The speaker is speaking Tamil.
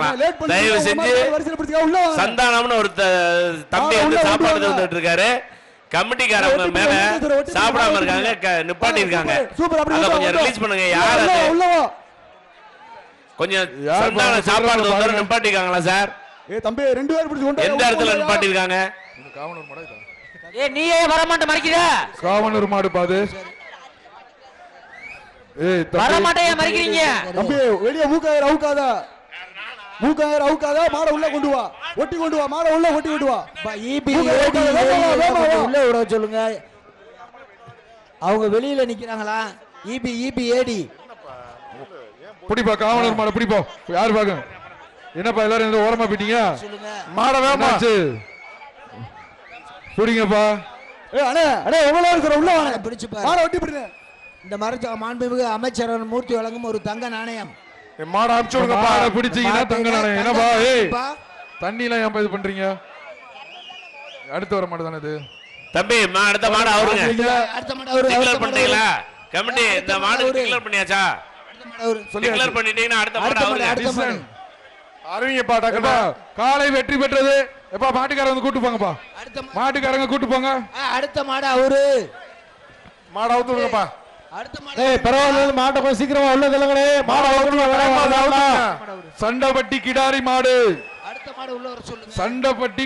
பார்க்கலாம். தயவு செஞ்சு சந்தானம்னு ஒரு தம்பி வந்து சாப்பாடு வந்துட்டு இருக்காரு. கமிட்டிக்காரங்க மேல சாப்பிடாம இருக்காங்க, நிப்பாட்டி இருக்காங்க. கொஞ்சம் ரிலீஸ் பண்ணுங்க. யார் கொஞ்சம் சந்தான சாப்பாடு வந்து நிப்பாட்டிருக்காங்களா சார்? தம்பி 2 பேர் பிடிச்சு கொண்டு எந்த இடத்துல நிப்பாட்டிருக்காங்க? காவனூர் மாடு. நீயே வர மாட்ட மறிக்கிற? காவனூர் மாடு பாது. வர மாட்டேயா மறிக்கிறீங்க? தம்பி வெளிய மூக்காயிர அவுக்காத. மூக்காயிர அவுக்காத. மாட உள்ள கொண்டு வா. ஒட்டி கொண்டு வா. மாட உள்ள ஒட்டி கொண்டு வா. ஈபி உள்ள விட சொல்லுங்க. அவங்க வெளியில நிக்கிறாங்களா? ஈபி ஏடி புடிப்பா. காவனூர் மாடு புடிப்போ. யார் பாக்க? என்னப்பா எல்லாரும் ஓரமா போயிட்டீங்க? மாட வேமாச்சு புடிங்கப்பா. அண்ணே அண்ணே எவ்வளவு இருக்கிற உள்ள வாங்க. பிடிச்சு பாரு. மாட ஒட்டி பிடிங்க. இந்த மரச்ச மாண்புமிகு அமைச்சர் மூர்த்தி வழங்கும் ஒரு தங்க நாணயம். மாட அனுப்பிச்சு விடுங்க. மாட பிடிச்சீங்கன்னா தங்க நாணயம். என்னப்பா ஏய் தண்ணிலாம் ஏன் இது பண்றீங்க? அடுத்து வர மாடு தானே இது. தம்பி அடுத்த மாடு அவருங்க. அடுத்த மாடு அவரு. டிக்ளேர் பண்ணிட்டீங்களா? கமிட்டி இந்த மாடு டிக்ளேர் பண்ணியாச்சா? டிக்ளேர் பண்ணிட்டீங்கன்னா அடுத்த மாடு அவருங்க. அறிவிங்கப்பா டக்கடா. காலை வெற்றி பெற்றது. எப்பா மாட்டுக்காரங்க வந்து கூட்டி போங்கப்பா. மாட்டுக்காரங்க கூட்டி போங்க. அடுத்த மாடு அவரு. மாட அவுத்து விடுங்கப்பா. அடுத்த மாடு ஏய் பரவாயில்லை. மாட்டை கொஞ்சம் சீக்கிரமா உள்ள தள்ளுங்களே. மாட சண்டப்பட்டி கிடாரி மாடு. அடுத்த மாடு உள்ள வர சொல்லுங்க. சண்டப்பட்டி